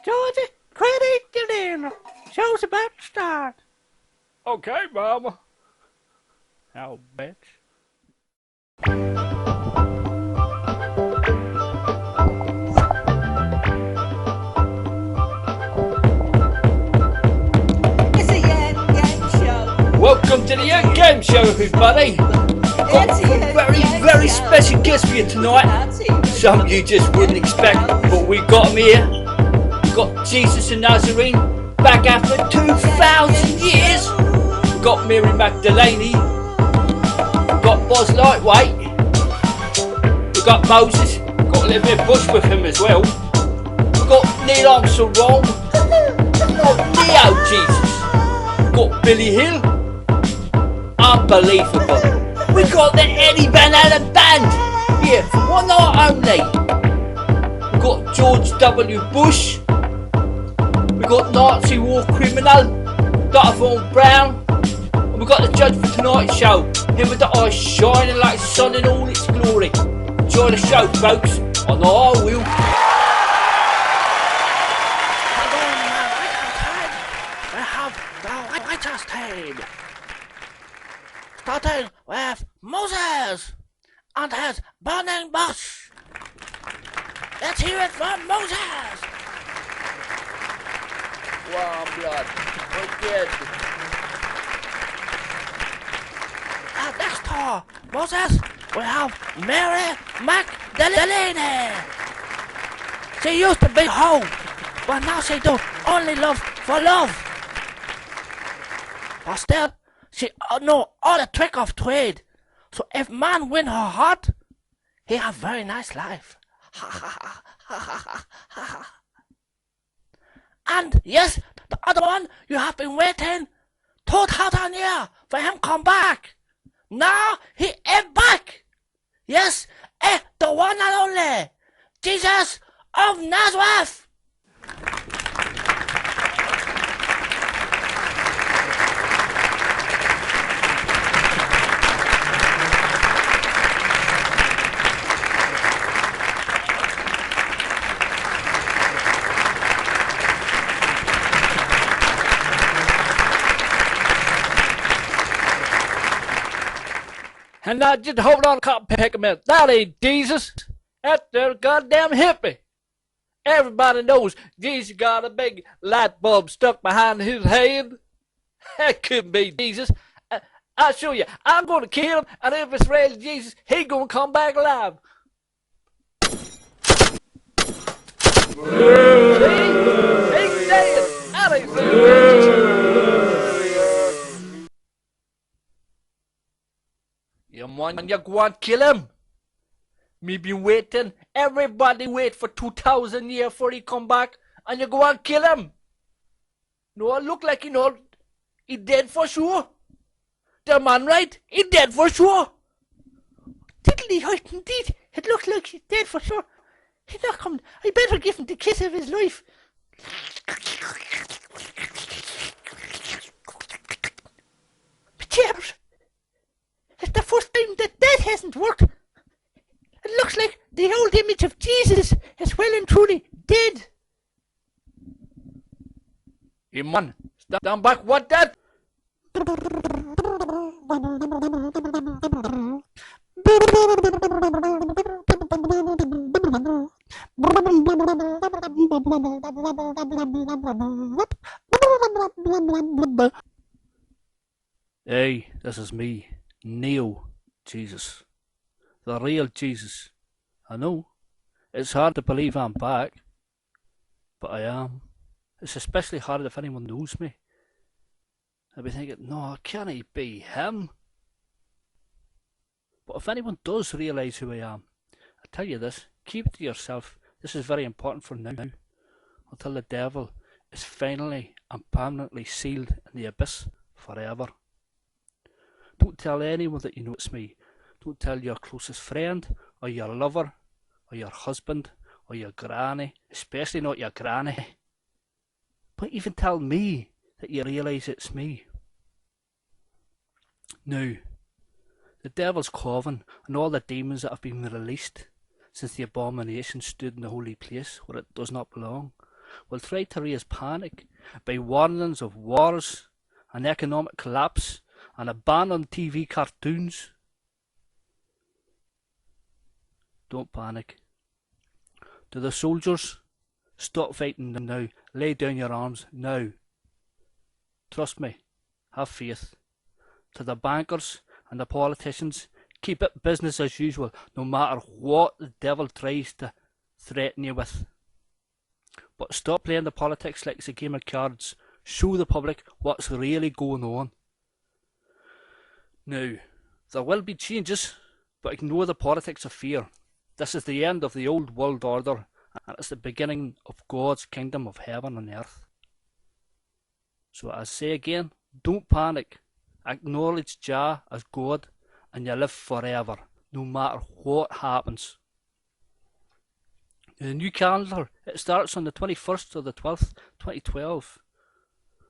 Georgie, credit your dinner. Show's about to start. Okay, Mama. I'll bet. It's a Yen Game Show. Welcome to the Young Game Show, everybody. It's a Yen Very, Game very Show. special guest for you tonight. That's it. Some you just wouldn't expect, but we got him here. We got Jesus and Nazarene back after 2,000 years. We got Mary Magdalene. We got Buzz Lightweight. We got Moses. Got Olivia Bush with him as well. We got Neil Armstrong. We got Neo Jesus. We got Billy Hill. Unbelievable. We got the Eddie Van Halen band here for 1 night only. We got George W. Bush. We got Nazi war criminal Dr. Von Brown. And we got the judge for tonight's show. Him with the eyes shining like the sun in all its glory. Enjoy the show, folks, and I will. We have the righteous time. Starting with Moses and his burning bush. Let's hear it from Moses. Warm blood. Wicked. Next to Moses, we have Mary Magdalene. She used to be hoe, but now she do only love for love. But still, she know all the trick of trade. So if man win her heart, he have very nice life. And yes, the other one, you have been waiting 2,000 years for him come back. Now he is back. Yes, the one and only Jesus of Nazareth. And I just hold on, can't pick him out. That ain't Jesus. That's their goddamn hippie. Everybody knows Jesus got a big light bulb stuck behind his head. That couldn't be Jesus. I'll show you. I'm going to kill him, and if it's really Jesus, he going to come back alive. See? He's dead. That ain't Jesus. You want you go and kill him? Me been waiting. Everybody wait for 2,000 years before he come back, and you go and kill him. No, it look like he dead for sure. The man, right? He dead for sure. Diddly height indeed. It looks like he's dead for sure. He's not coming. I better give him the kiss of his life. But James, it's the first time that hasn't worked. It looks like the old image of Jesus is well and truly dead. Hey man, stand back. What that? Hey, this is me, Neo Jesus. The real Jesus. I know. It's hard to believe I'm back. But I am. It's especially hard if anyone knows me. I'll be thinking, no, can he be him? But if anyone does realise who I am, I tell you this, keep it to yourself. This is very important for now. Until the devil is finally and permanently sealed in the abyss forever. Don't tell anyone that you know it's me. Don't tell your closest friend, or your lover, or your husband, or your granny, especially not your granny. But even tell me that you realise it's me. Now, the devil's coven and all the demons that have been released since the abomination stood in the holy place where it does not belong, will try to raise panic by warnings of wars and economic collapse and a ban on TV cartoons. Don't panic. To the soldiers, stop fighting now. Lay down your arms now. Trust me. Have faith. To the bankers and the politicians, keep it business as usual, no matter what the devil tries to threaten you with. But stop playing the politics like it's a game of cards. Show the public what's really going on. Now, there will be changes, but ignore the politics of fear. This is the end of the old world order, and it's the beginning of God's kingdom of heaven and earth. So I say again, don't panic. Acknowledge Jah as God, and you live forever, no matter what happens. The new calendar, it starts on the 21st of the 12th, 2012.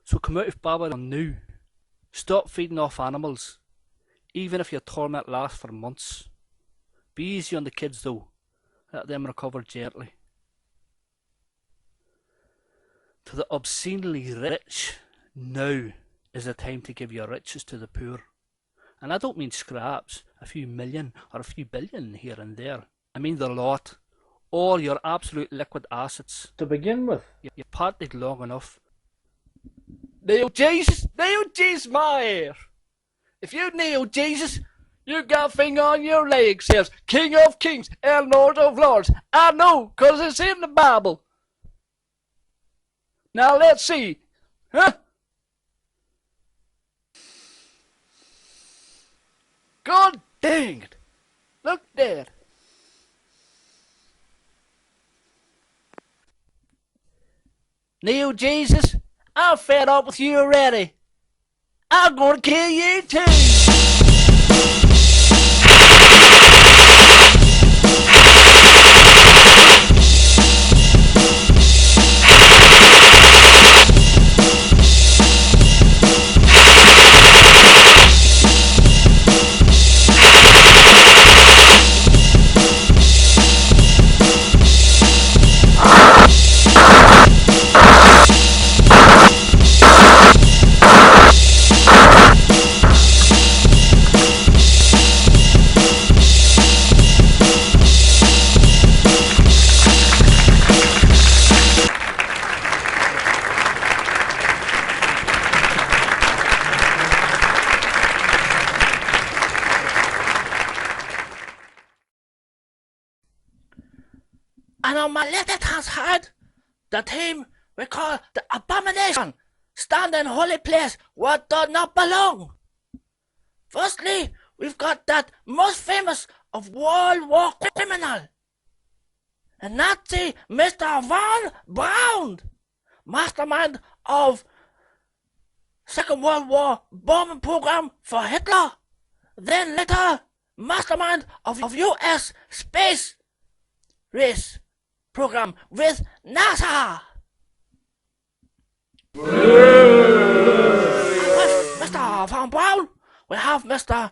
So come out of Babylon now. Stop feeding off animals, even if your torment lasts for months. Be easy on the kids though. Let them recover gently. To the obscenely rich, now is the time to give your riches to the poor. And I don't mean scraps, a few million or a few billion here and there. I mean the lot. All your absolute liquid assets. To begin with, you partied long enough. Kneel Jesus, my ear. If you kneel Jesus, you got a thing on your leg says King of Kings and Lord of Lords. I know, 'cause it's in the Bible. Now let's see. Huh? God dang it. Look there. Kneel Jesus, I'm fed up with you already. I'm gonna kill you too. And on my left-hand side, the team we call the Abomination stand in holy place where does not belong. Firstly, we've got that most famous of World War criminal, a Nazi Mr. Von Braun, mastermind of Second World War bombing program for Hitler, then later mastermind of US space race program with NASA. With Mr. Von Braun, we have Mr.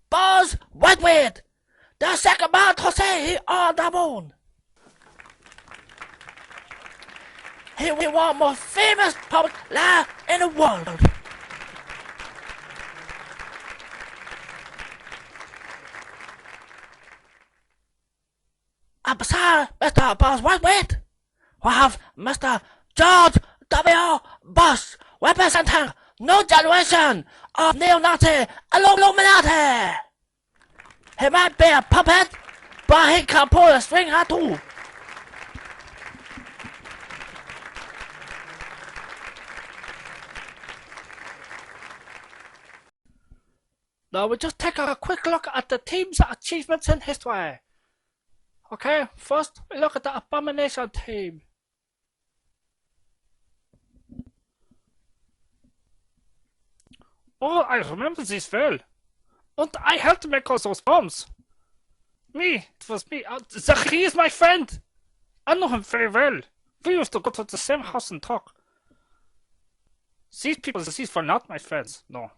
Buzz Lightyear, the second man to say he on the moon. He was one of the most famous public liar in the world. And beside Mr. Buzz Lightyear, we have Mr. George W. Bush, representing no generation of neo-Nazi Illuminati. He might be a puppet, but he can pull a string too. Now we just take a quick look at the team's achievements in history. Okay, first we look at the Abomination team. Oh, I remember this well. And I helped make all those bombs. Me, it was me. He is my friend. I know him very well. We used to go to the same house and talk. These people, these were not my friends, no.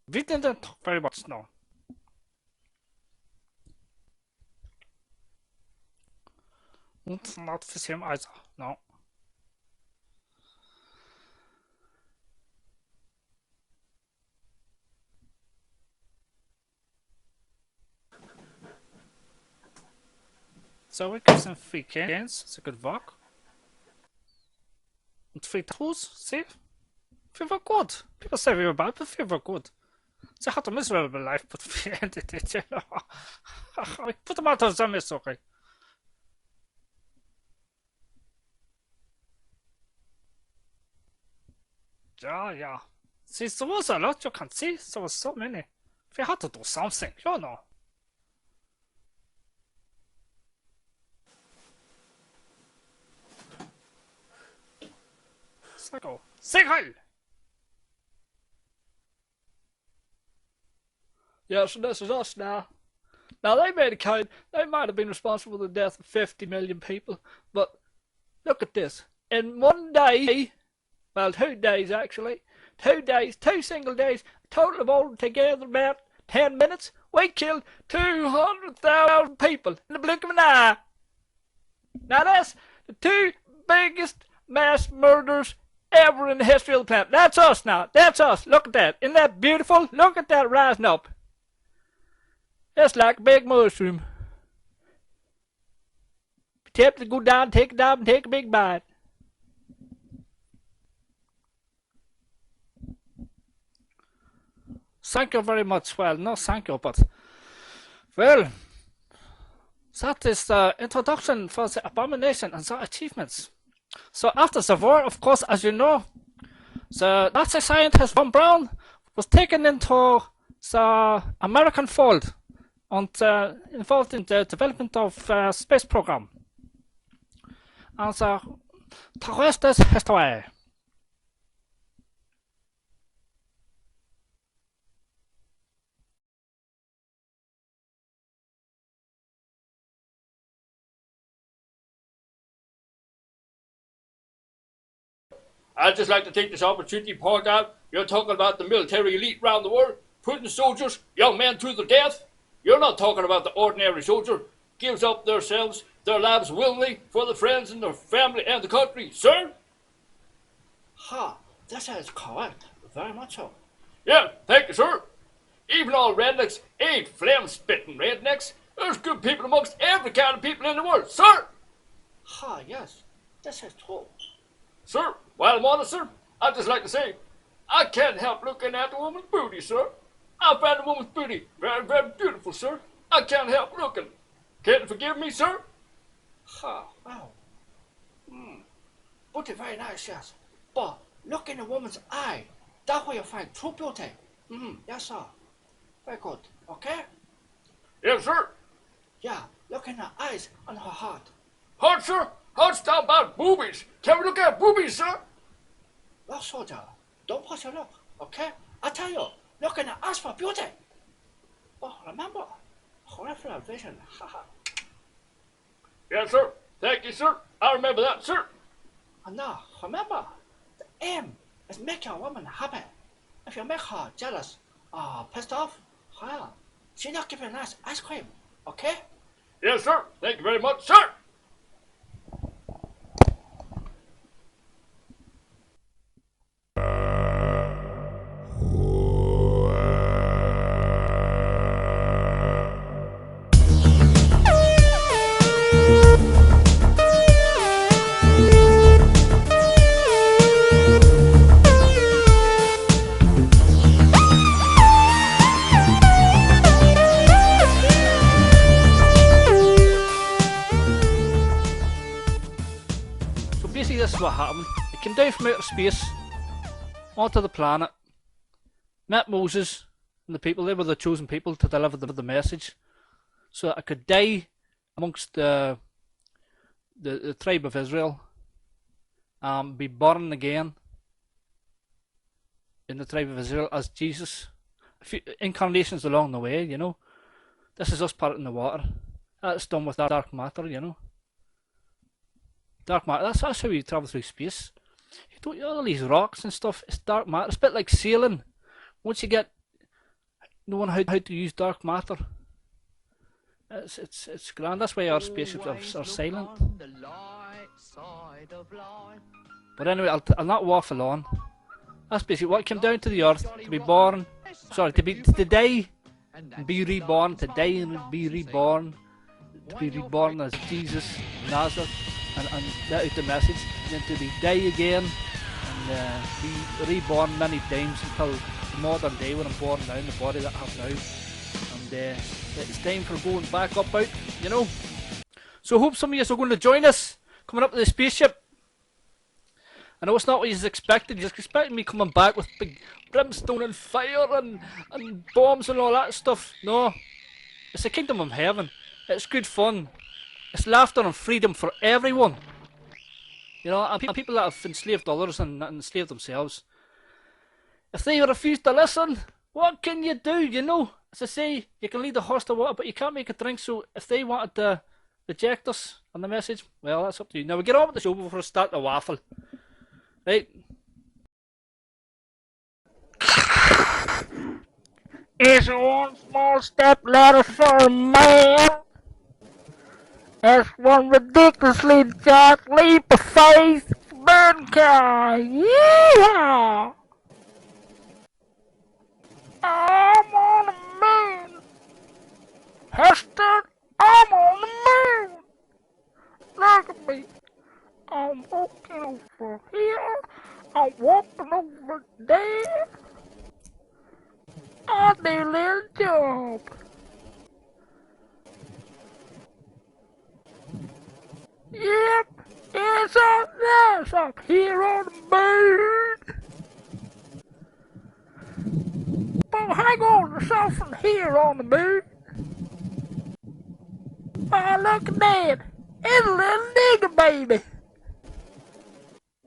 We didn't talk very much, no. It's not the same either, no. So we give some free cans, it's a good work. And free tools, see? We were good. People say we were bad, but we were good. They had a miserable life, but we ended it, you know. We put them out of the misery. Yeah. See, there was a lot you can see, there was so many. We had to do something, you know. So go. Say hi! Yes, and this is us now. Now, they might have been responsible for the death of 50 million people, but look at this. In one day, well, 2 days actually, 2 days, 2 single days, total of all together about 10 minutes, we killed 200,000 people in the blink of an eye. Now, that's the 2 biggest mass murders ever in the history of the planet. That's us now. That's us. Look at that. Isn't that beautiful? Look at that rising up. It's like a big mushroom. Be tempted to go down, take a dive, and take a big bite. Thank you very much. Well, no thank you, but... Well, that is the introduction for the abomination and the achievements. So after the war, of course, as you know, the Nazi scientist von Braun was taken into the American fold and involved in the development of space program. And the rest is history. I'd just like to take this opportunity to point out, you're talking about the military elite around the world, putting soldiers, young men to the death. You're not talking about the ordinary soldier, gives up themselves, their lives willingly for the friends and their family and the country, sir? This is correct. Very much so. Yeah, thank you, sir. Even all rednecks ain't phlegm-spitting rednecks. There's good people amongst every kind of people in the world, sir. Yes. This is true. Sir, while I'm on it, sir, I'd just like to say, I can't help looking at the woman's booty, sir. I find the woman's booty very, very beautiful, sir. I can't help looking. Can you forgive me, sir? Wow. Booty very nice, yes. But look in a woman's eye. That way you find true beauty. Yes, sir. Very good. Okay? Yes, sir. Yeah, look in her eyes and her heart. Heart, sir? Heart's not about boobies. Can we look at boobies, sir? Well, soldier, don't push your look, okay? I tell you, look in her eyes for beauty. But remember, peripheral vision, haha. Yes, sir. Thank you, sir. I remember that, sir. And now, remember, the aim is making a woman happy. If you make her jealous or pissed off, well, she'll not give you a nice ice cream, okay? Yes, sir. Thank you very much, sir. This is what happened. It came down from outer space onto the planet, met Moses and the people. They were the chosen people to deliver the message, so that I could die amongst the tribe of Israel, be born again in the tribe of Israel as Jesus. A few incarnations along the way, you know. This is us parting the water. That's done with dark matter, you know. Dark matter, that's how you travel through space. You don't, all these rocks and stuff, it's dark matter. It's a bit like sailing. Once you get knowing how to use dark matter, it's grand. That's why our spaceships are silent. But anyway, I'll not waffle on. That's basically what came down to the earth to be born. Sorry, to die and be reborn. To die and be reborn. To be reborn as Jesus Nazareth and let out the message. And then to be die again and be reborn many times until the modern day when I'm born now in the body that I have now. And it's time for going back up out, you know. So I hope some of you are going to join us coming up to the spaceship. I know it's not what you expected. You're expecting me coming back with big brimstone and fire and bombs and all that stuff. No, it's the kingdom of heaven. It's good fun. It's laughter and freedom for everyone. You know, and people that have enslaved others and enslaved themselves. If they refuse to listen, what can you do? You know, as I say, you can lead the horse to water, but you can't make it drink. So if they wanted to reject us on the message, well, that's up to you. Now we get on with the show before I start the waffle. Right. It's one small step ladder for a man. That's one ridiculously giant leap of faith for mankind. Yeehaw! I'm on the moon. Heston, I'm on the moon. Look at me. I'm walking over here. I'm walking over there. I do a little job. Yep, it's up there. It's up here on the moon. But hang on, there's something here on the moon. Oh, look at that. It's a little nigger baby.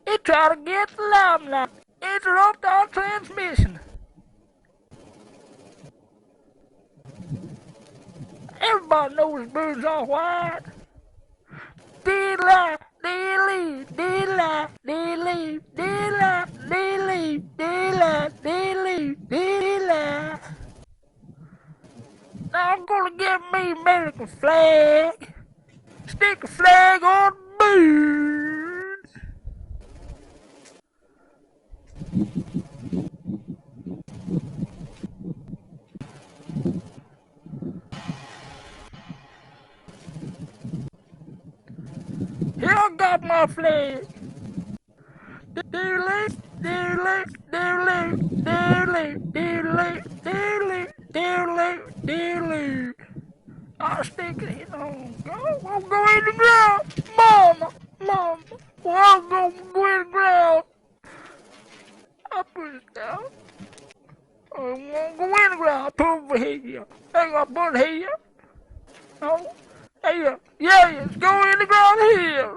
He tried to get the limelight. Interrupt our transmission. Everybody knows moons are white. Dee-lie, dee-lee, dee-lie, dee-lee, dee-lie, dee-lee, dee-lie, dee-lee, dee-lie. Now I'm gonna get me American flag. Stick a flag on the moon. Here I got my flag. Doodly, doodly, doodly, doodly, doodly, doodly, doodly, doodly. I'll stick it on. I'm going in the ground. Mama, mama, I'm going to go in the ground. I put it down. I won't go in the ground. I put it over here. I got to put it here. No. Here. Yeah, it's going in the ground here.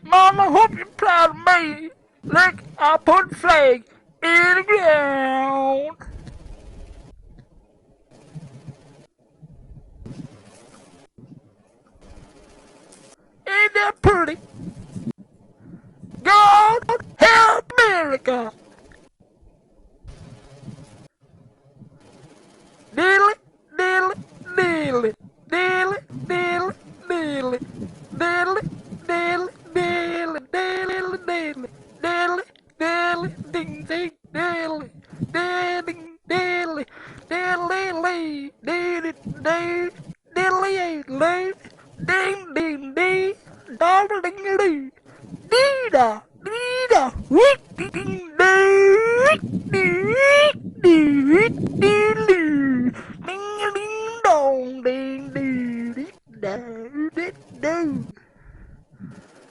Mama, I hope you're proud of me. Look, I put the flag in the ground. Ain't that pretty? God help America. Diddly, diddly, diddly, diddly, diddly, diddly, diddly, diddly, diddly, diddly, diddly, diddly, diddly, ding, ding, diddly, diddly, diddly, diddly, diddly, diddly, diddly, diddly, ding, ding, ding, double ding, ding, dee da, wick, ding, ding, ding, ding, ding, ding, dong, ding, ding, ding, ding.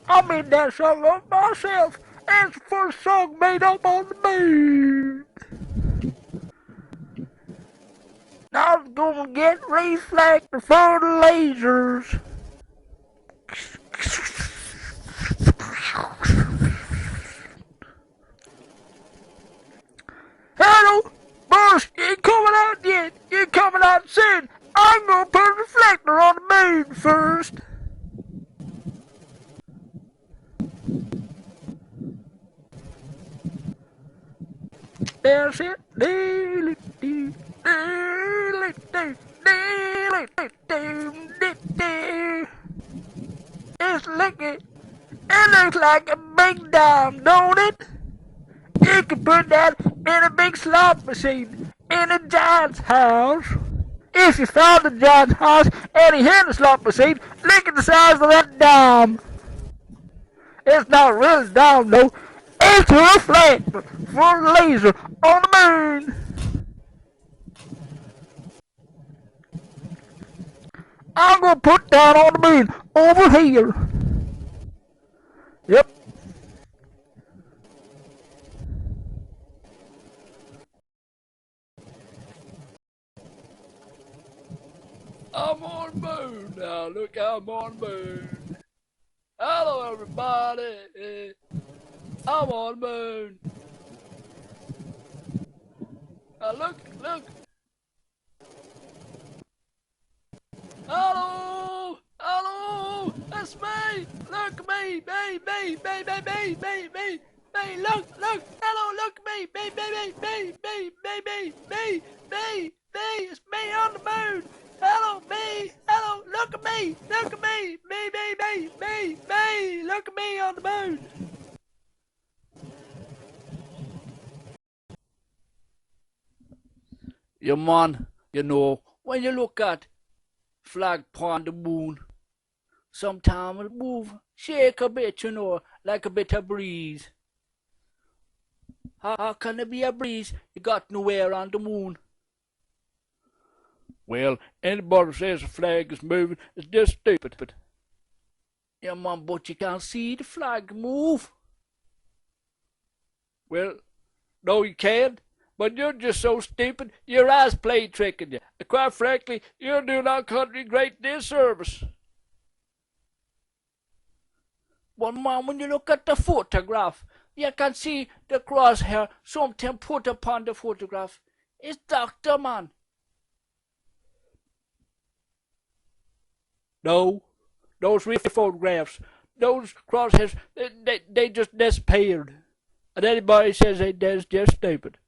I made that song up myself. It's the first song made up on the moon. Now I'm gonna get reflector for the lasers. Hello, boss, you ain't coming out yet. You're coming out soon. I'm gonna put a reflector on the moon first. There's it. Daily, daily, daily, daily, daily, daily. It's just look it. It looks like a big dime, don't it? You can put that in a big slot machine in a giant's house. If you found a giant's house and he hit a slot machine, look at the size of that dime. It's not really a dime though. It's a reflector for a laser on the moon. I'm gonna put that on the moon over here. Yep. I'm on the moon now. Look, I'm on the moon. Hello, everybody. I'm on the moon. Look. Hello, that's me. Look at me, me. Look. Hello, look at me, me. It's me on the moon. Hello, me. Hello, look at me, me. Look at me on the moon. Yeah, man, you know, when you look at flag upon the moon, sometimes it move, shake a bit, you know, like a bit of breeze. How can there be a breeze? You got nowhere on the moon. Well, anybody says the flag is moving is just stupid. Yeah, man, but you can't see the flag move. Well, no, you can't. But you're just so stupid, your eyes play tricking you. And quite frankly, you're doing our country great disservice. Well, man, when you look at the photograph, you can see the crosshair something put upon the photograph. It's Dr. Man. No, those real photographs, those crosshairs, they just disappeared. And anybody says they did is just stupid.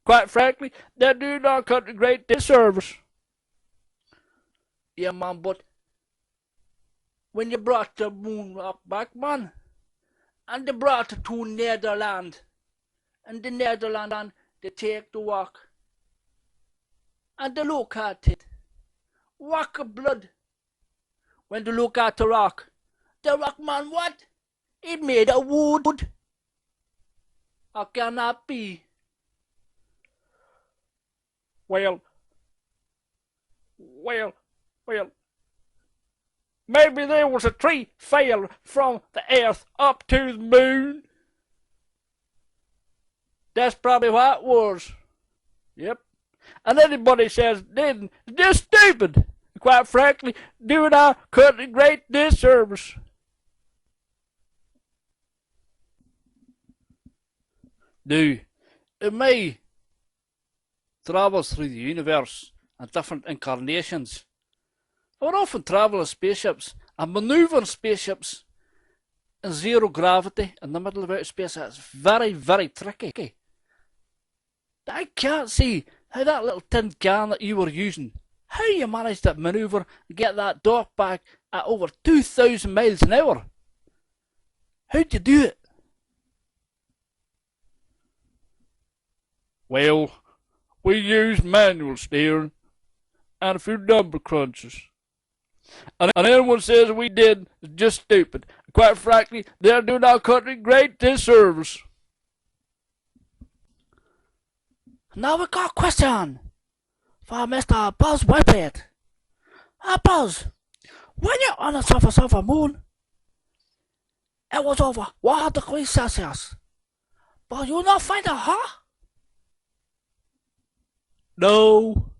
Quite frankly, they're doing our country great disservice. Yeah, man, but when you brought the moon rock back, man, and they brought it to Netherlands, and the Netherlands, they take the walk, and they look at it, walk of blood. When they look at the rock, man, what? It made of wood. How can that be? Well, maybe there was a tree fell from the earth up to the moon. That's probably what it was. Yep. And anybody says it didn't, it's just stupid. Quite frankly, doing our country great disservice. Now, it may travels through the universe and different incarnations. I would often travel in spaceships and maneuver spaceships in zero gravity in the middle of outer space. That's very, very tricky. I can't see how that little tin can that you were using, how you managed to maneuver and get that dock back at over 2,000 miles an hour. How'd you do it? Well, we used manual steering and a few number crunches. And anyone says we did is just stupid. Quite frankly, they're doing our country great disservice. Now we got a question for Mr. Buzz Whitehead. Buzz, when you're on the surface of a moon, it was over 100 degrees Celsius, but you not find it hot? No,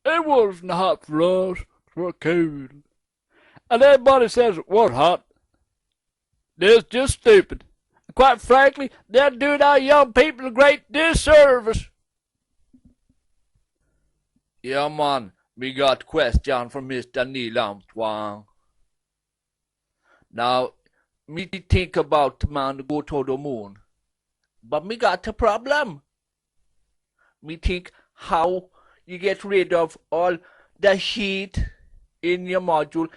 it wasn't hot for us, it was cold. And everybody says it was hot. They're just stupid. And quite frankly, they're doing our young people a great disservice. Yeah, man, we got a question from Mr. Neil Armstrong. Now, me think about the man to go to the moon, but me got a problem. Me think how you get rid of all the heat in your module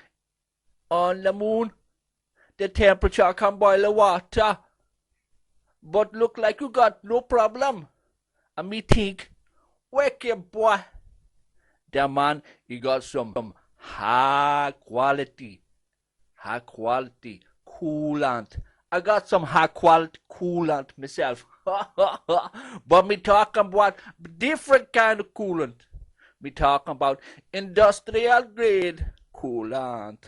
on the moon. the temperature can boil the water. But look like you got no problem. And me think, wicked boy. The man, he got some high quality coolant. I got some high quality coolant myself. But me talking about different kind of coolant. Me talking about industrial grade coolant.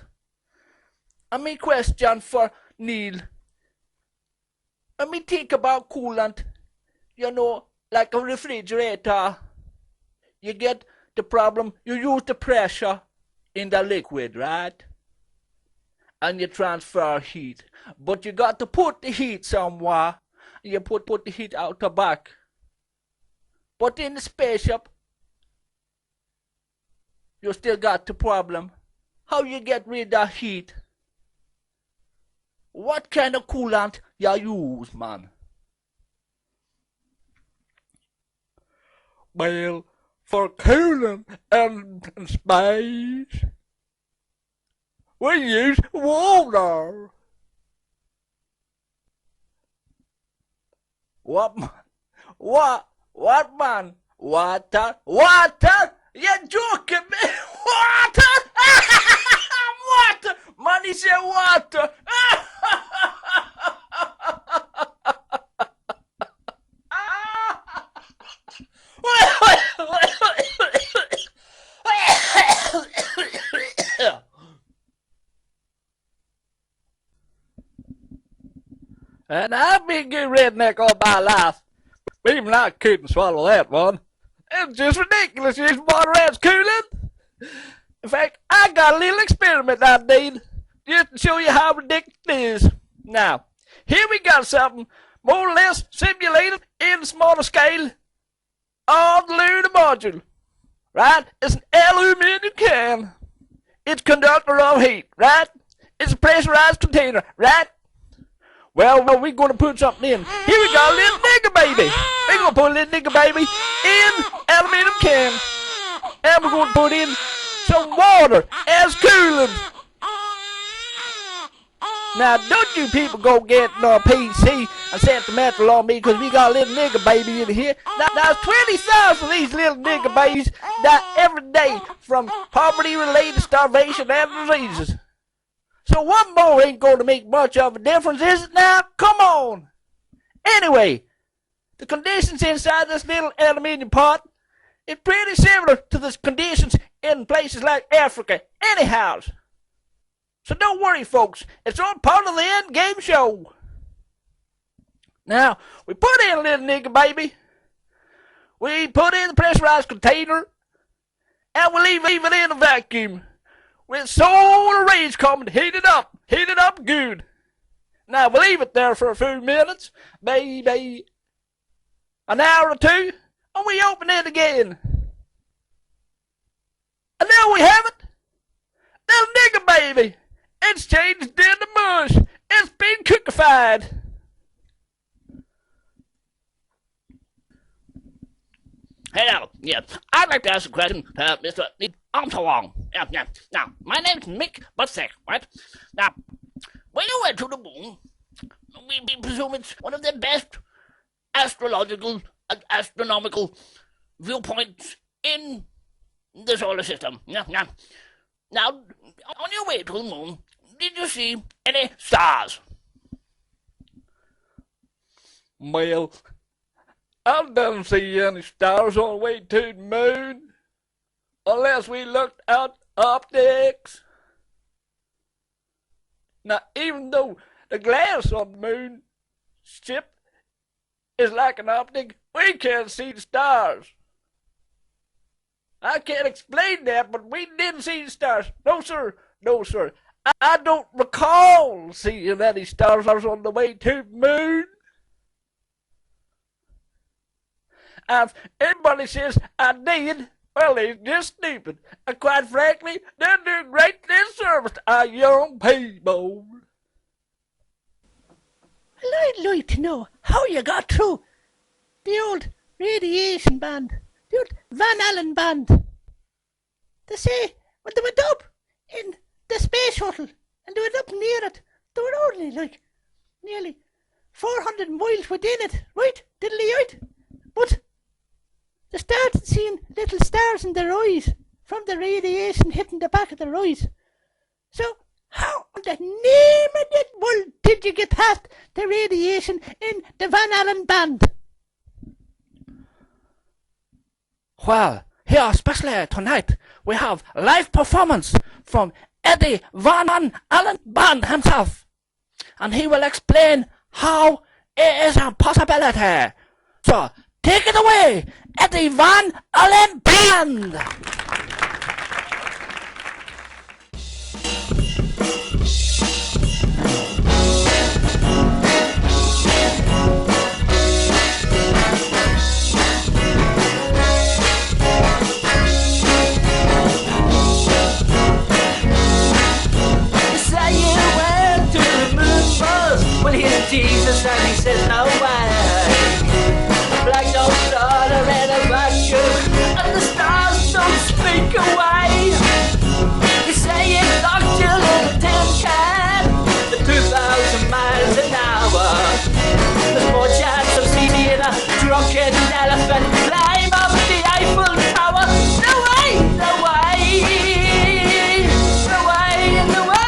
And me question for Neil. When me think about coolant, you know, like a refrigerator, you get the problem, you use the pressure in the liquid, right? And you transfer heat. But you got to put the heat somewhere. You put the heat out the back. But in the spaceship, you still got the problem. How you get rid of heat? What kind of coolant you use, man? Well, for coolant and space, we use water. What, man? What, man? Water? Water? You're joking me? Water? Water! Man, he said water. And I've been good redneck all my life. Even I couldn't swallow that one. It's just ridiculous. It's water as coolant. In fact, I got a little experiment I did just to show you how ridiculous it is. Now, here we got something more or less simulated in a smaller scale on the lunar module. Right? It's an aluminum can. It's conductor of heat, right? It's a pressurized container, right? Well, we're going to put something in. Here we got a little nigger baby. We're going to put a little nigger baby in aluminum can. And we're going to put in some water as coolant. Now, don't you people go get no PC and sentimental on me because we got a little nigger baby in here. Now, there's 20,000 of these little nigger babies die every day from poverty-related starvation and diseases. So one more ain't going to make much of a difference, is it now? Come on. Anyway, the conditions inside this little aluminium pot is pretty similar to the conditions in places like Africa anyhow. So don't worry, folks. It's all part of the end game show. Now, we put in a little nigger baby. We put in the pressurized container. And we leave it in a vacuum. With solar rays coming to heat it up good. Now we leave it there for a few minutes, maybe an hour or two, and we open it again. And there we have it, little nigger baby. It's changed into mush. It's been cookified. Hello, yeah, I'd like to ask a question to Mr. Armstrong. Yeah. Now, my name's Mick Butzek, right? Now, when you went to the moon, we presume it's one of the best astrological and astronomical viewpoints in the solar system. Yeah. Now, on your way to the moon, did you see any stars? Well, I didn't see any stars on the way to the moon. Unless we looked out optics. Now, even though the glass on the moon ship is like an optic, we can't see the stars. I can't explain that, but we didn't see the stars. No, sir. I don't recall seeing any stars on the way to the moon. And if anybody says I did, well, they're just stupid. And quite frankly, they're doing great disservice to our young people. Well, I'd like to know how you got through the old radiation band, the old Van Allen band. They say when they went up in the space shuttle and they went up near it, they were only like nearly 400 miles within it, right? Diddly right? But they started seeing little stars in their eyes from the radiation hitting the back of their eyes. So how in the name of the world did you get past the radiation in the Van Allen band? Well, here especially tonight we have live performance from Eddie Van Allen Band himself, and he will explain how it is a possibility. So take it away, Eddie Van Allen Band. Well, here's Jesus and he says no way. A black dog starter in a vacuum and the stars don't speak away. You say it's locked your little tin can at 2,000 miles an hour. There's more chance of seeing me in a drunken elephant climb up the Eiffel Tower. No way, no way, no way, no way.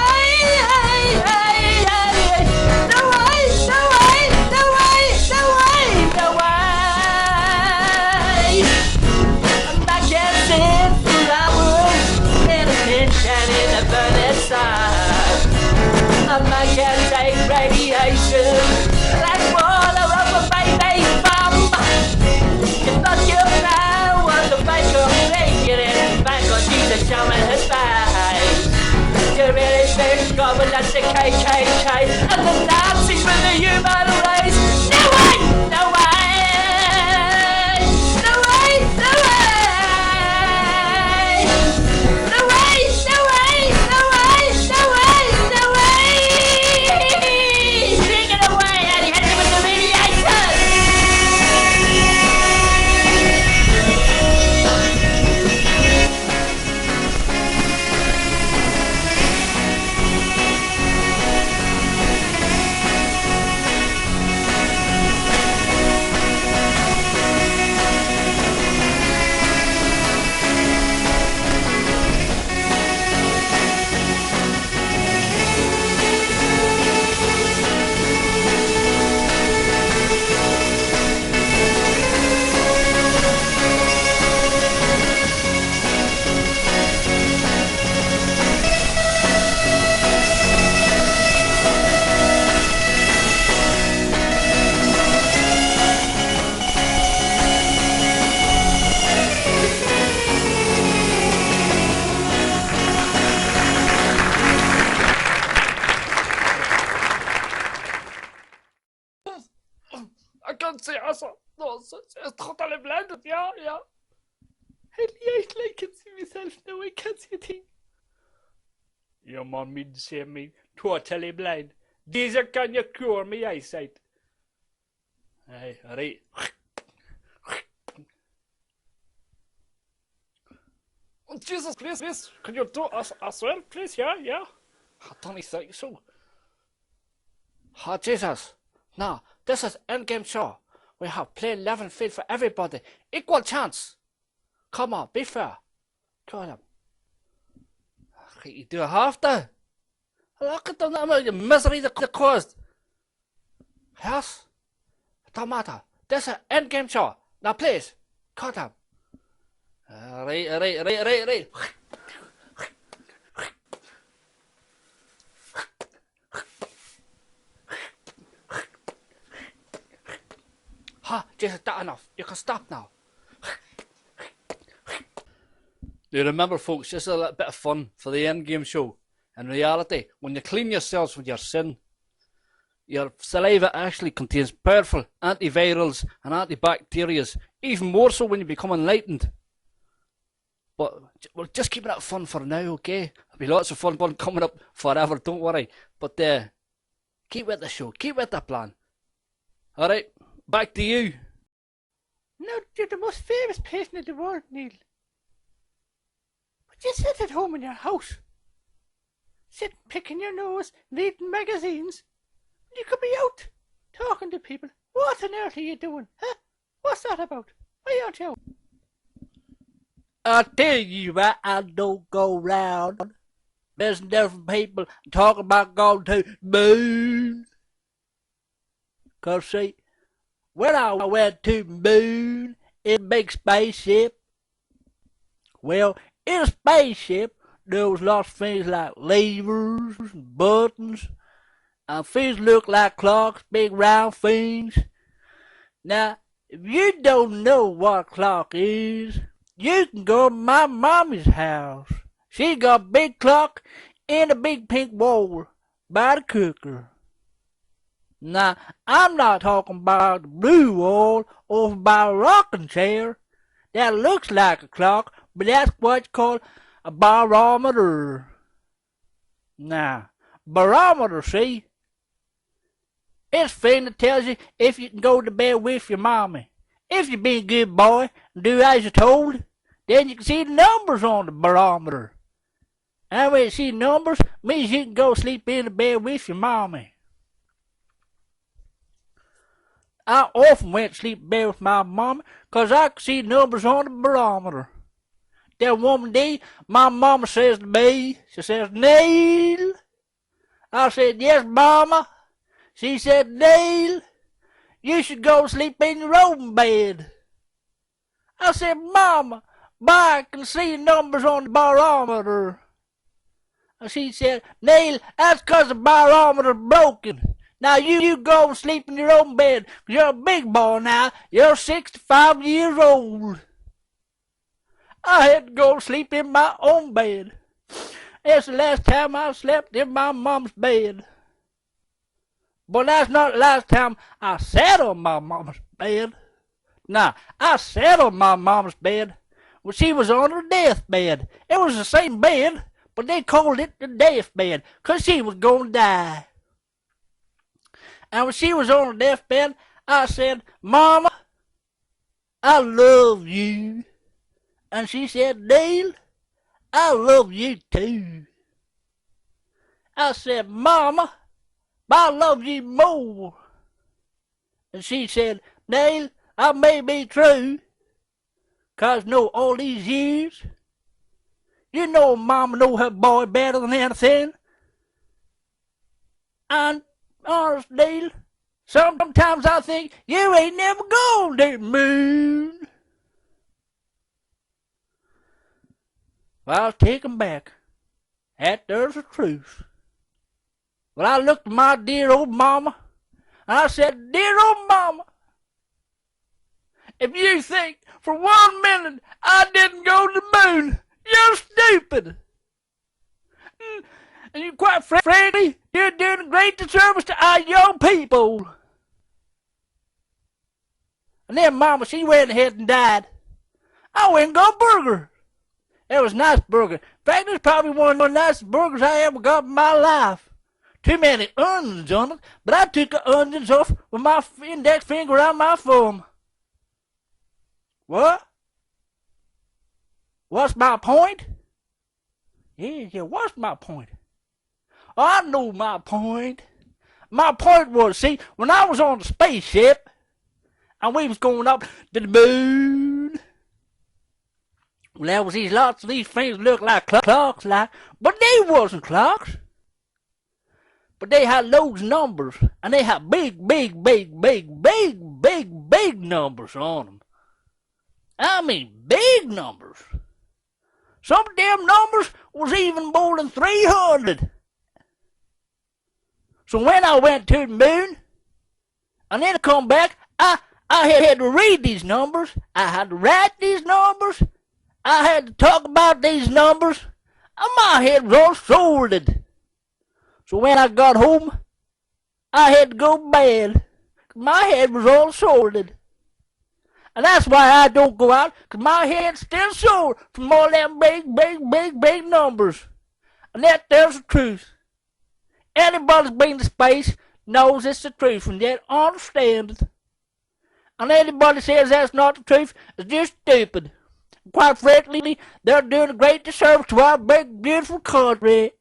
A man can take radiation like water up a baby bum. You thought you know what the baker thinking it back on Jesus showing his face. You really think God will let the KKK and the Nazis with the human race? No way! No way! No way! No way! No way! No way! No way! No way! No way! Take it away, and hit him with the radiation! I can't see us. No, it's totally blended. Yeah. I can see myself now, I can't see a thing. You want me to say me totally blind? Jesus, can you cure me eyesight? Aye, alright. Oh, Jesus, please, can you do us as well, please? Yeah. I don't think so. Oh, Jesus. Now, this is endgame show. We have played level field for everybody. Equal chance. Come on, be fair. Come on. You do have to. Look at the misery they caused. Yes? It don't matter. This is endgame show. Now, please, cut him. Right. Ha, Jesus, that enough. You can stop now. Now remember folks, this is a little bit of fun for the end game show. In reality, when you clean yourselves with your sin, your saliva actually contains powerful antivirals and antibacterials, even more so when you become enlightened. But we're just keeping it fun for now, okay? There'll be lots of fun coming up forever, don't worry. But keep with the show, keep with the plan. Alright, back to you. Now, you're the most famous person in the world, Neil. But you sit at home in your house. sitting picking your nose, reading magazines. You could be out talking to people. What on earth are you doing? Huh? What's that about? Why aren't you out? I tell you why I don't go round listening to different people talking about going to the moon. 'Cause see, when I went to the moon in a big spaceship, well, in a spaceship, there was lots of things like levers and buttons, and things look like clocks, big round things. Now, if you don't know what a clock is, you can go to my mommy's house. She got a big clock in a big pink wall by the cooker. Now, I'm not talking about the blue wall over by a rocking chair. That looks like a clock, but that's what's called a barometer. Now, barometer, see? It's a thing that tells you if you can go to bed with your mommy. If you be a good boy and do as you're told, then you can see the numbers on the barometer. And when you see numbers, means you can go sleep in the bed with your mommy. I often went to sleep in bed with my mama 'cause I could see numbers on the barometer. That one day, my mama says to me, she says, Neil. I said, yes, mama. She said, Neil, you should go sleep in your own bed. I said, Mama, but I can see numbers on the barometer. And she said, Neil, that's 'cause the barometer's broken. Now you go and sleep in your own bed. 'Cause you're a big boy now. You're 65 years old. I had to go sleep in my own bed. That's the last time I slept in my mom's bed. But that's not the last time I sat on my mama's bed. Nah, I sat on my mama's bed when she was on her deathbed. It was the same bed, but they called it the deathbed 'cause she was gonna die. And when she was on her deathbed, I said, Mama, I love you. And she said, Neil, I love you too. I said, Mama, I love you more. And she said, Neil, that may be true. 'Cause no, all these years, you know Mama know her boy better than anything. And honest, Neil, sometimes I think you ain't never gone to the moon. Well, I was taken back. That there's the truth. Well, I looked at my dear old mama, and I said, Dear old mama, if you think for 1 minute I didn't go to the moon, you're stupid. And you quite frankly, you're doing a great disservice to our young people. And then Mama, she went ahead and died. I went and got a burger. It was a nice burger. In fact, it was probably one of the nicest burgers I ever got in my life. Too many onions on it, but I took the onions off with my index finger on my thumb. What? What's my point? Yeah, what's my point? Oh, I know my point. My point was, see, when I was on the spaceship, and we was going up to the moon, well, there was lots of these things looked like clocks, but they wasn't clocks. But they had loads of numbers, and they had big numbers on them. I mean, big numbers. Some of them numbers was even more than 300. So when I went to the moon, and then I come back, I had to read these numbers, I had to write these numbers, I had to talk about these numbers, and my head was all sorted. So when I got home, I had to go to bed. My head was all sorted. And that's why I don't go out, 'cause my head's still sore from all them big numbers. And that there's the truth. Anybody that's been to space knows it's the truth, and they understand it. And anybody says that's not the truth is just stupid. Quite frankly, they're doing a great disservice to our big, beautiful country.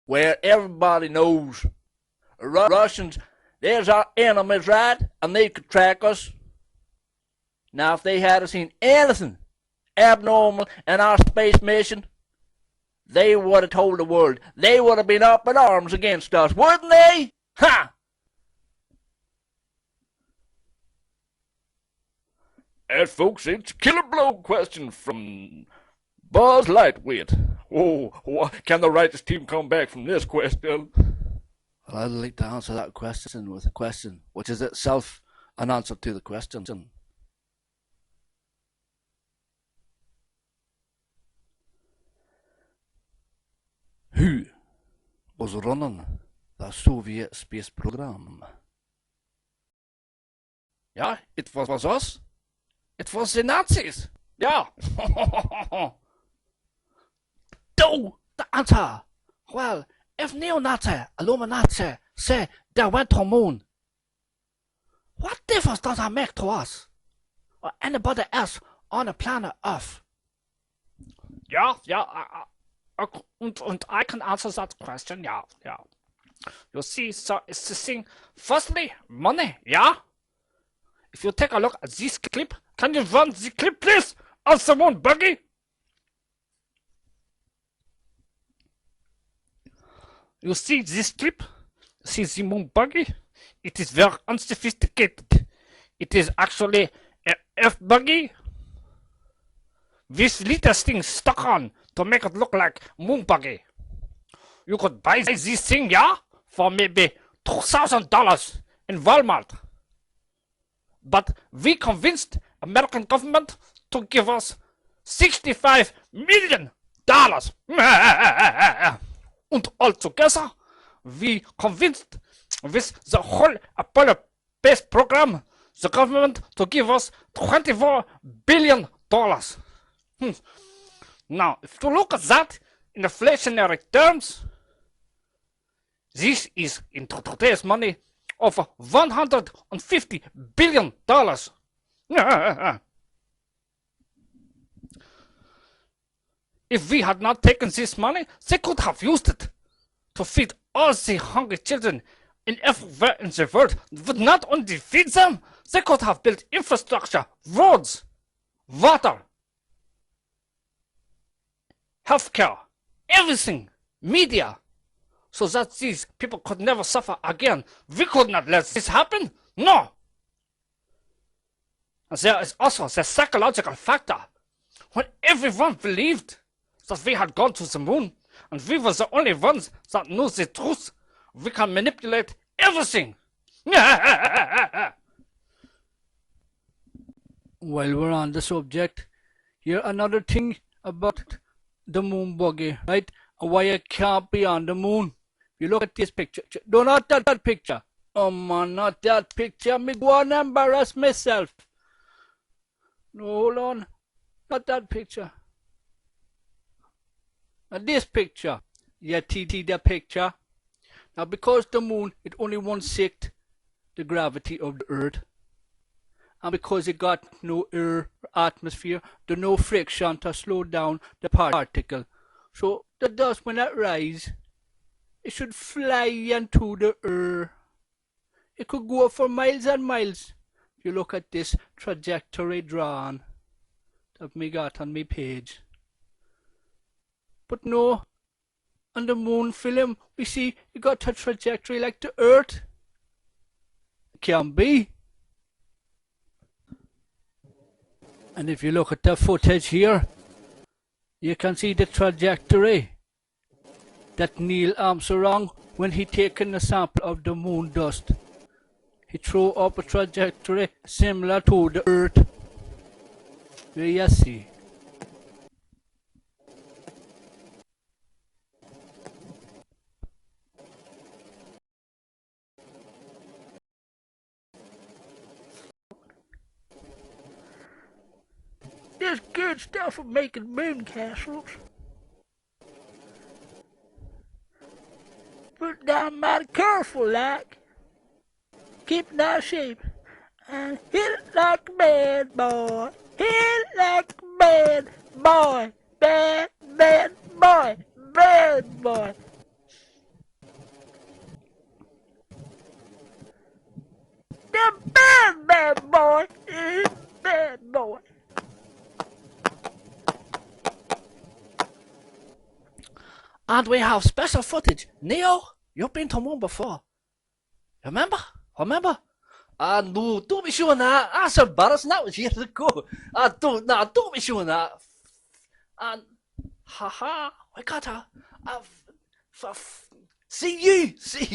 where everybody knows Russians, there's our enemies, right? And they could track us. Now, if they had seen anything abnormal in our space mission, they would have told the world. They would have been up in arms against us, wouldn't they? Ha! And folks, it's a killer blow question from Buzz Lightweight. Oh, can the righteous team come back from this question? Well, I'd like to answer that question with a question, which is itself an answer to the question. Who was running the Soviet space program? Yeah, it was us. It was the Nazis. Yeah. No, the answer. Well, if neo-Nazi, Illuminati say they went to the moon, what difference does that make to us or anybody else on the planet Earth? Yeah, and I can answer that question, yeah. You see, so it's the thing. Firstly, money, yeah? If you take a look at this clip, can you run the clip, please? On someone buggy? You see this clip? See the moon buggy? It is very unsophisticated. It is actually a F buggy with little things stuck on to make it look like moon buggy. You could buy this thing, yeah, for maybe $2,000 in Walmart. But we convinced American government to give us $65 million. And altogether, we convinced with the whole Apollo space program, the government to give us $24 billion. Now, if you look at that in inflationary terms, this is in today's money of $150 billion. If we had not taken this money, they could have used it to feed all the hungry children in everywhere in the world. But not only feed them, they could have built infrastructure, roads, water, healthcare, everything, media, so that these people could never suffer again. We could not let this happen. No. And there is also the psychological factor. When everyone believed that we had gone to the moon, and we were the only ones that knew the truth, we can manipulate everything. While we're on the subject, here another thing about the moon buggy, right? And why it can't be on the moon. You look at this picture. No, not that picture. Oh man, not that picture. Me go and embarrass myself. No, hold on. Not that picture. Now this picture. Yeah, the picture. Now because the moon, it only 1/6 the gravity of the earth. And because it got no air atmosphere, there's no friction to slow down the particle. So the dust, when it rises, it should fly into the air. It could go for miles and miles. If you look at this trajectory drawn that me got on my page. But no, on the moon film, we see it got a trajectory like the earth. It can be. And if you look at the footage here, you can see the trajectory that Neil Armstrong, when he taken a sample of the moon dust, he threw up a trajectory similar to the earth. There you see. There's good stuff for making moon castles. But now I'm mighty careful like. Keep it out of shape. And hit it like a bad boy. Hit it like a bad boy. Bad boy. Bad boy. And we have special footage. Neo, you've been to moon before. Remember? No, don't be showing that. That's embarrassing. That was years ago. Don't be showing that. And, haha, we got her. See you. Say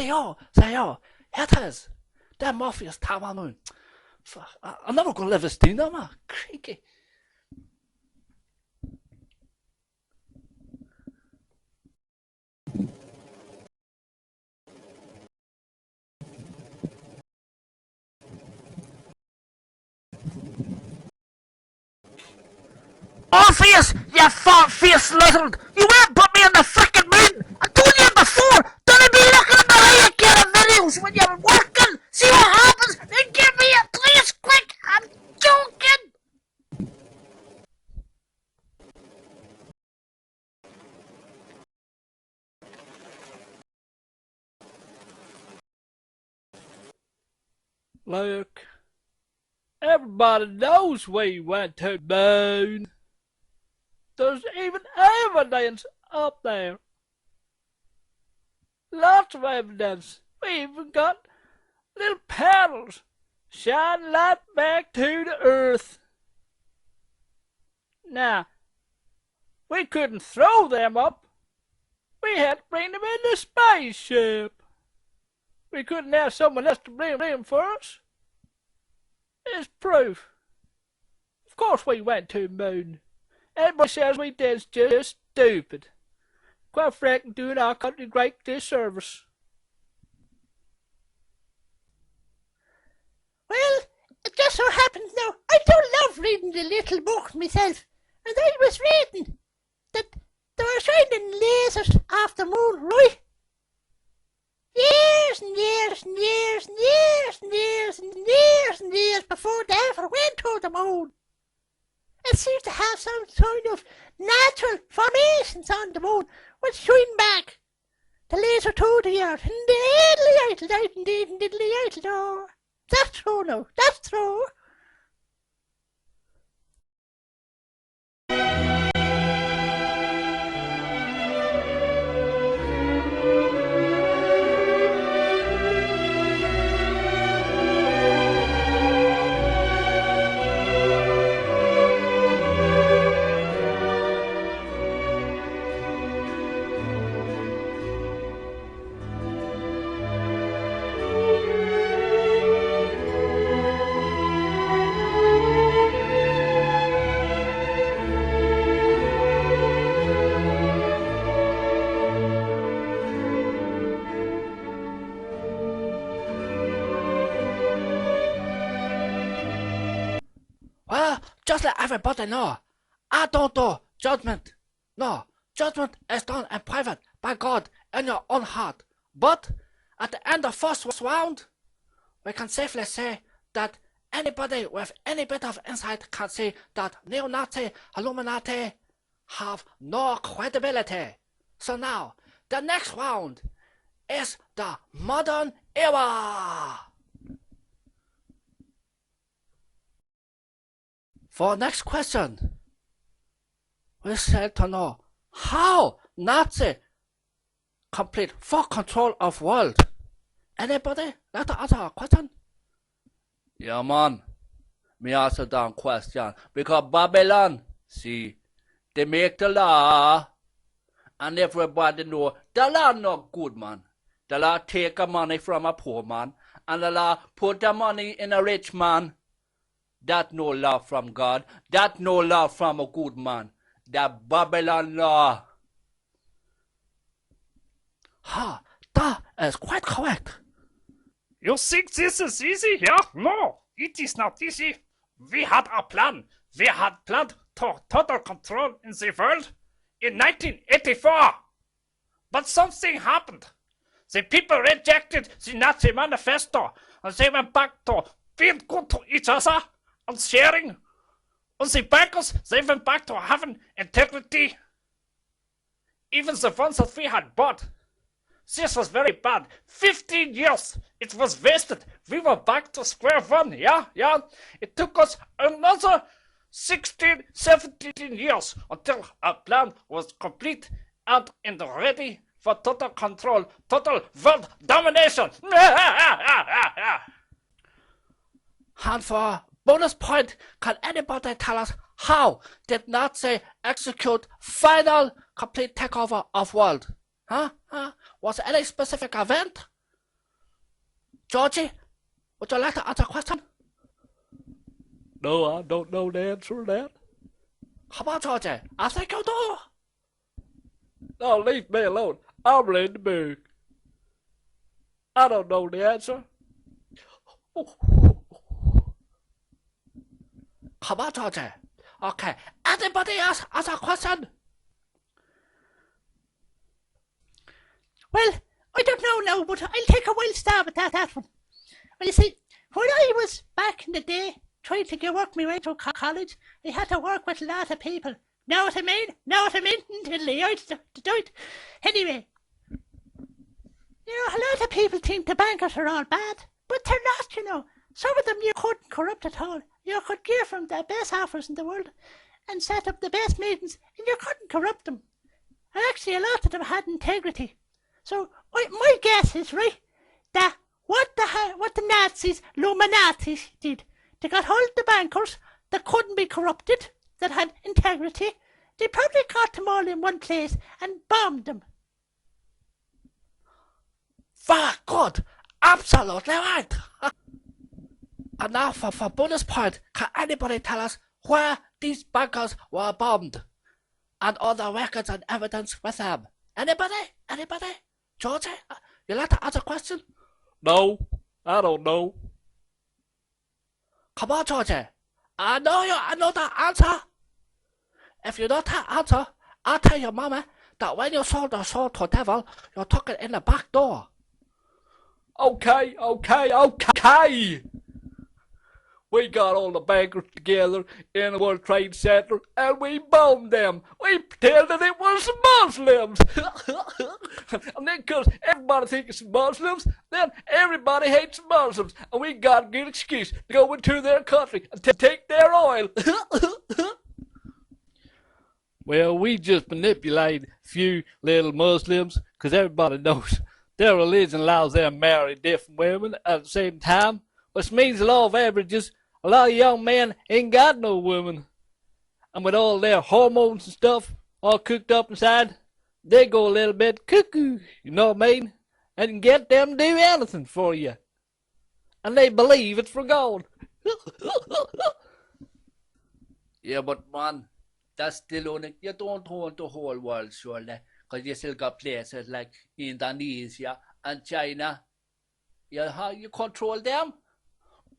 yo. Here it is. That Morpheus time on moon. I'm never gonna live this down now, man. Creaky. Orpheus, you fat-faced lizard! You won't put me in the frickin' moon! I told you before! Don't be looking at my Killer videos when you're working! See what happens? Then give me a please quick! I'm joking! Look, everybody knows we went to the moon. There's even evidence up there. Lots of evidence. We even got little panels shine light back to the earth. Now, we couldn't throw them up. We had to bring them in the spaceship. We couldn't have someone else to bring them for us. It's proof. Of course we went to the moon. Everybody says we did just stupid. Quite frankly, doing our country great disservice. Well, it just so happens now, I do love reading the little book myself. And I was reading that they were shining lasers off the moon, right? Years and years and years and years and years and years and years before they ever went to the moon. It seems to have some kind of natural formations on the moon which shine back the laser to the earth. That's true now, that's true. Well, just let everybody know, I don't do judgment. No, judgment is done in private by God in your own heart. But at the end of first round, we can safely say that anybody with any bit of insight can see that neo-Nazi Illuminati have no credibility. So now, the next round is the modern era. For next question, we said to know how Nazi complete full control of world. Anybody like to answer a question? Yeah, man. Me answer that question. Because Babylon, see, they make the law. And everybody know the law not good, man. The law take the money from a poor man. And the law put the money in a rich man. That no law from God. That no law from a good man. That Babylon law. Ha, that is quite correct. You think this is easy? Yeah? No, it is not easy. We had a plan. We had planned total control in the world in 1984. But something happened. The people rejected the Nazi manifesto and they went back to being good to each other and sharing. And the bankers, they went back to having integrity. Even the ones that we had bought. This was very bad. 15 years. It was wasted. We were back to square one. Yeah. It took us another 16, 17 years until our plan was complete and ready for total control, total world domination. And for bonus point, can anybody tell us how did Nazi execute final complete takeover of world? Huh? Was there any specific event? Georgie, would you like to answer the question? No, I don't know the answer to that. Come on, Georgie. I think you do. No, leave me alone. I'm reading the book. I don't know the answer. Come on, Georgie. Okay. Anybody else answer a question? Well, I don't know now, but I'll take a wild stab at that one. Well, you see, when I was back in the day trying to get work my way through college, I had to work with a lot of people. Know what I mean? Anyway, you know, a lot of people think the bankers are all bad, but they're not, you know. Some of them you couldn't corrupt at all. You could give them the best offers in the world and set up the best meetings, and you couldn't corrupt them. And actually, a lot of them had integrity. So my guess is, right, that what the Nazis, Illuminatis, did, they got hold of the bankers that couldn't be corrupted, that had integrity. They probably got them all in one place and bombed them. Very good. Absolutely right. And now for bonus point, can anybody tell us where these bankers were bombed? And all the records and evidence with them? Anybody? Georgie, you like to answer the question? No, I don't know. Come on, Georgie. I know the answer. If you know the answer, I'll tell your mama that when you sold the soul to devil, you took it in the back door. Okay. We got all the bankers together in the World Trade Center and we bombed them. We pretended it was Muslims. And then because everybody thinks it's Muslims, then everybody hates Muslims. And we got a good excuse to go into their country and take their oil. Well, we just manipulate a few little Muslims because everybody knows their religion allows them to marry different women at the same time, which means the law of averages. A lot of young men ain't got no women. And with all their hormones and stuff all cooked up inside, they go a little bit cuckoo, you know what I mean? And can get them to do anything for you. And they believe it's for gold. Yeah, but man, that's still only, you don't own the whole world, surely. Because you still got places like Indonesia and China. Yeah, how you control them?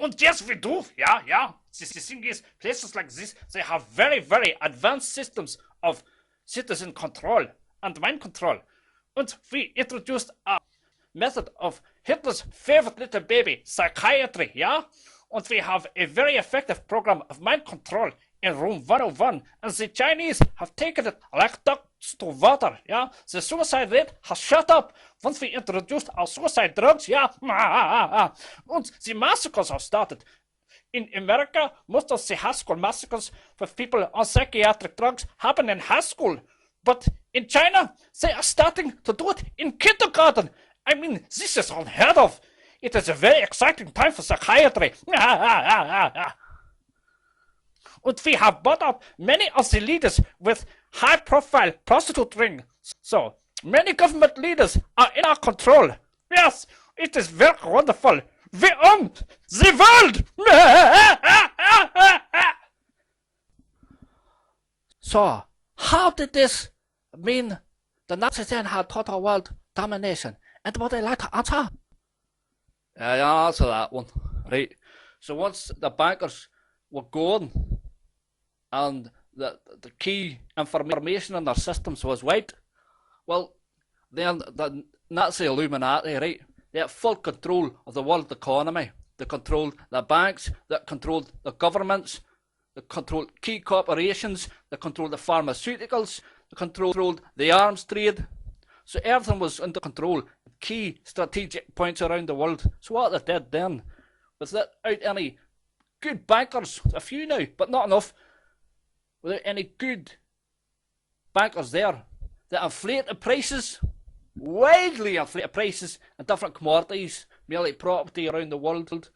And yes, we do. Yeah. The thing is, places like this, they have very, very advanced systems of citizen control and mind control. And we introduced a method of Hitler's favorite little baby, psychiatry, yeah? And we have a very effective program of mind control in Room 101. And the Chinese have taken it like ducks to water, yeah? The suicide rate has shut up once we introduced our suicide drugs, yeah? And the massacres have started. In America, most of the high school massacres with people on psychiatric drugs happen in high school. But in China, they are starting to do it in kindergarten. I mean, this is unheard of. It is a very exciting time for psychiatry. And we have brought up many of the leaders with high-profile prostitute ring. So, many government leaders are in our control. Yes, it is very wonderful. We own the world! So, how did this mean the Nazis then had total world domination? Anybody like to answer? I'll answer that one. Right. So once the bankers were gone and the key information in their systems was wiped, well, then the Nazi Illuminati, right, they had full control of the world economy. They controlled the banks, they controlled the governments, they controlled key corporations, they controlled the pharmaceuticals, they controlled the arms trade. So everything was under control, key strategic points around the world. So what they did then was that out any good bankers, a few now, but not enough, without any good bankers there that inflate the prices, wildly inflate the prices in different commodities, mainly property around the world.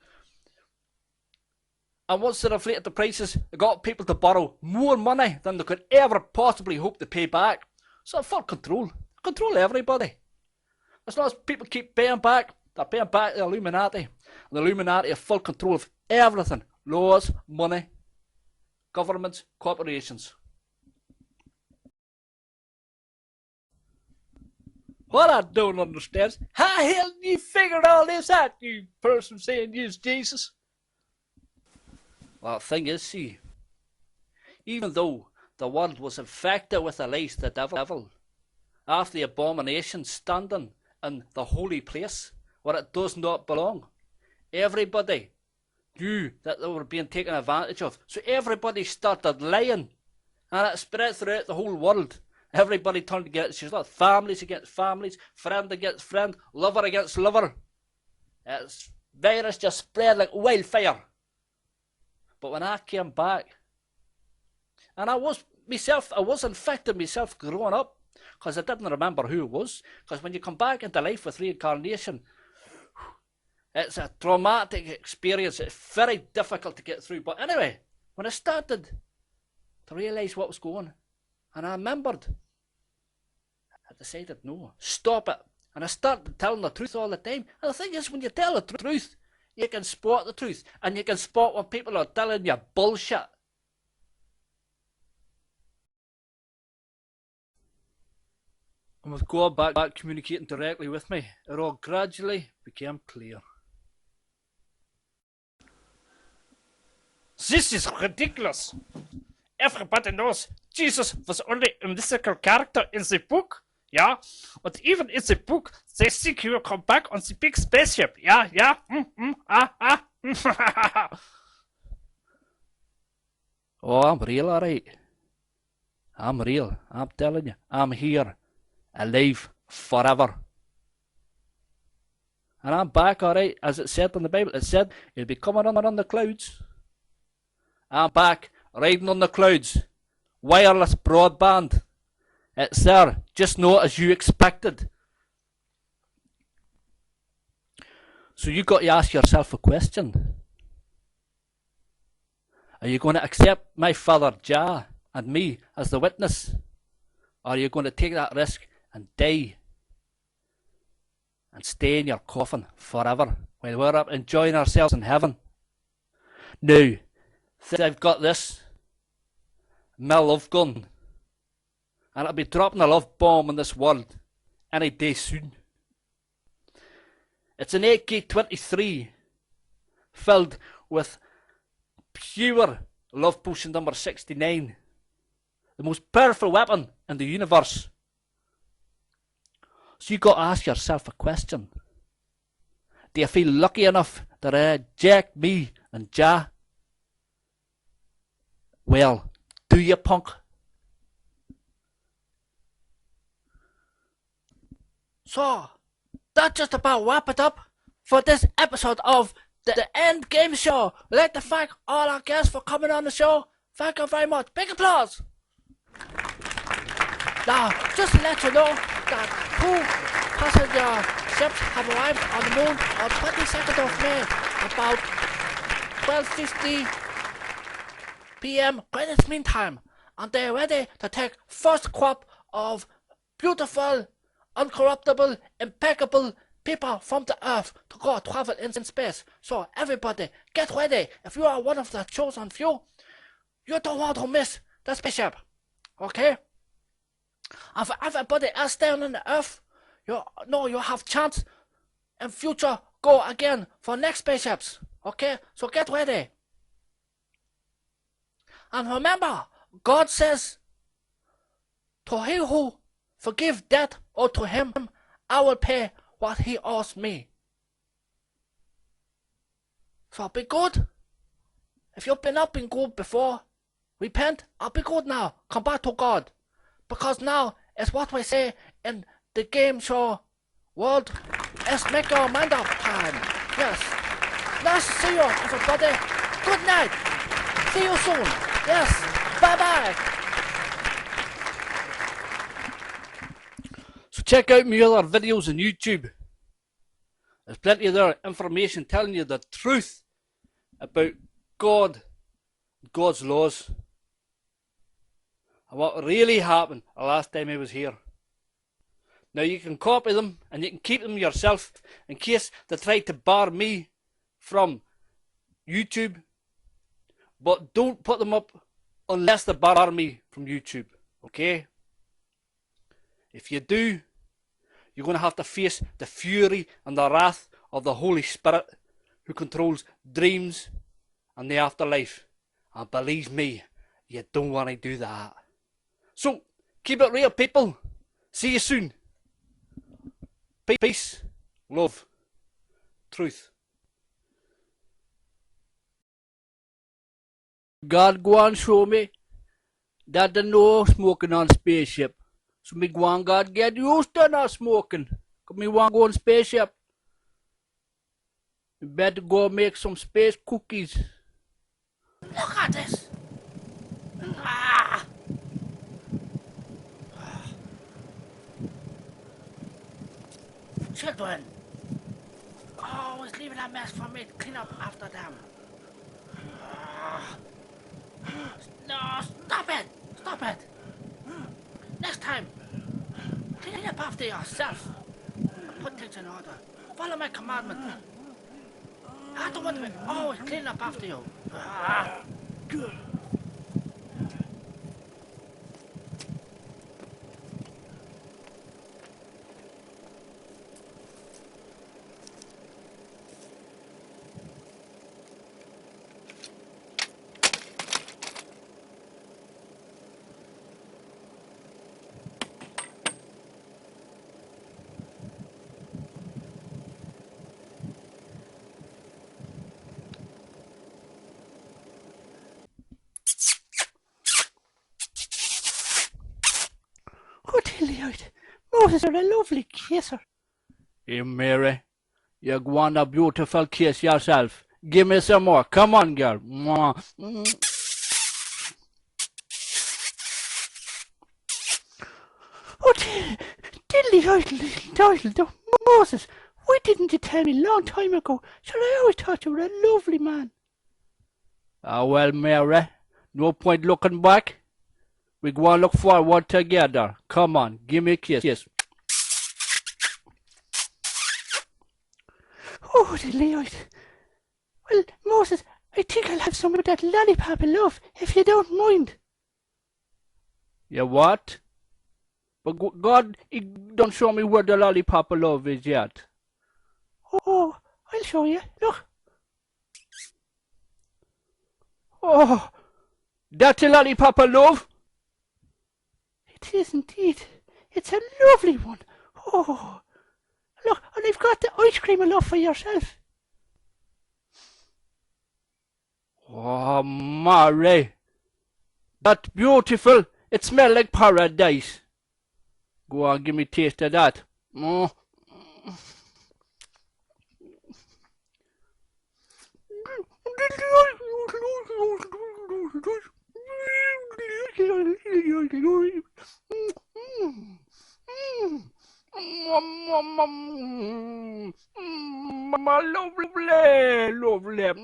And once they inflated the prices, they got people to borrow more money than they could ever possibly hope to pay back. So full control. Control everybody. As long as people keep paying back, they're paying back the Illuminati. And the Illuminati have full control of everything. Laws, money, governments, corporations. What I don't understand is, how the hell you figured all this out, you person saying you's Jesus? Well, the thing is, see, even though the world was infected with the lies of the devil, after the abomination standing in the holy place where it does not belong, everybody knew that they were being taken advantage of. So everybody started lying, and it spread throughout the whole world. Everybody turned against each other, families against families, friend against friend, lover against lover. This virus just spread like wildfire. But when I came back, and I was infected myself growing up, because I didn't remember who it was. Because when you come back into life with reincarnation, it's a traumatic experience. It's very difficult to get through. But anyway, when I started to realise what was going on, and I remembered, I decided, no, stop it. And I started telling the truth all the time. And the thing is, when you tell the truth, you can spot the truth. And you can spot when people are telling you bullshit. And with God back communicating directly with me, it all gradually became clear. This is ridiculous. Everybody knows Jesus was only a mythical character in the book. Yeah, and even in the book, they think he will come back on the big spaceship. Yeah. Oh, I'm real, alright. I'm real. I'm telling you. I'm here. Alive. Forever. And I'm back, alright. As it said in the Bible, it said he'll be coming on the clouds. I'm back, riding on the clouds. Wireless broadband. It's there, just not as you expected. So you got to ask yourself a question. Are you going to accept my father Jah and me as the witness? Or are you going to take that risk and die and stay in your coffin forever while we're up enjoying ourselves in heaven? Now, I've got this, my love gun, and I'll be dropping a love bomb in this world any day soon. It's an AK-23 filled with pure love potion number 69, the most powerful weapon in the universe. So you got to ask yourself a question. Do you feel lucky enough to reject me and Jah? Well, do you, punk? So, that just about wrap it up for this episode of the End Game Show. We'd like to thank all our guests for coming on the show. Thank you very much. Big applause. Now, just to let you know that 2 passenger ships have arrived on the moon on 22nd of May, about 12:50 p.m. Greenwich Mean Time, and they're ready to take first crop of beautiful, uncorruptible, impeccable people from the Earth to go travel in space. So everybody, get ready. If you are one of the chosen few, you don't want to miss the spaceship. Okay? And for everybody else down on the Earth, you have chance in future go again for next spaceships. Okay? So get ready. And remember, God says, to he who forgive debt or to him, I will pay what he owes me. So be good. If you've not been good before, repent. I'll be good now. Come back to God. Because now it's what we say in the game show world. It's make your mind up time. Yes. Nice to see you, everybody. Good night. See you soon. Yes. Bye bye. So check out my other videos on YouTube. There's plenty of other information telling you the truth about God, God's laws, and what really happened the last time I was here. Now you can copy them and you can keep them yourself in case they try to bar me from YouTube, but don't put them up unless they bar me from YouTube, okay? If you do, you're going to have to face the fury and the wrath of the Holy Spirit who controls dreams and the afterlife. And believe me, you don't want to do that. So, keep it real, people. See you soon. Peace, love, truth. God go and show me that there's no smoking on spaceship. So me go and God get used to not smoking. Cause me want to go on spaceship. You better go make some space cookies. Look at this. Ah. Children, always leaving a mess for me to clean up after them. Ah. No, stop it! Stop it! Next time, clean up after yourself. Put things in order. Follow my commandment. I don't want to be always cleaning up after you. Ah. Oh, Dilly-eyed. Moses, you're a lovely kisser. Hey Mary, you're going a beautiful kiss yourself. Give me some more. Come on, girl. Mwah. Oh, Dilly-eyed little turtle. Moses, why didn't you tell me a long time ago? Sure, I always thought you were a lovely man. Ah, well, Mary, no point looking back. We go and look forward together. Come on, give me a kiss. Oh, Dilly-eyed. Well, Moses, I think I'll have some of that lollipop of love, if you don't mind. You what? But God, he don't show me where the lollipop of love is yet. Oh, I'll show you. Look. Oh, that's a lollipop of love? It is indeed. It's a lovely one. Oh, look, and I've got the ice cream of love for yourself. Oh, Mary, that's beautiful. It smells like paradise. Go on, give me a taste of that. Oh. Lovely.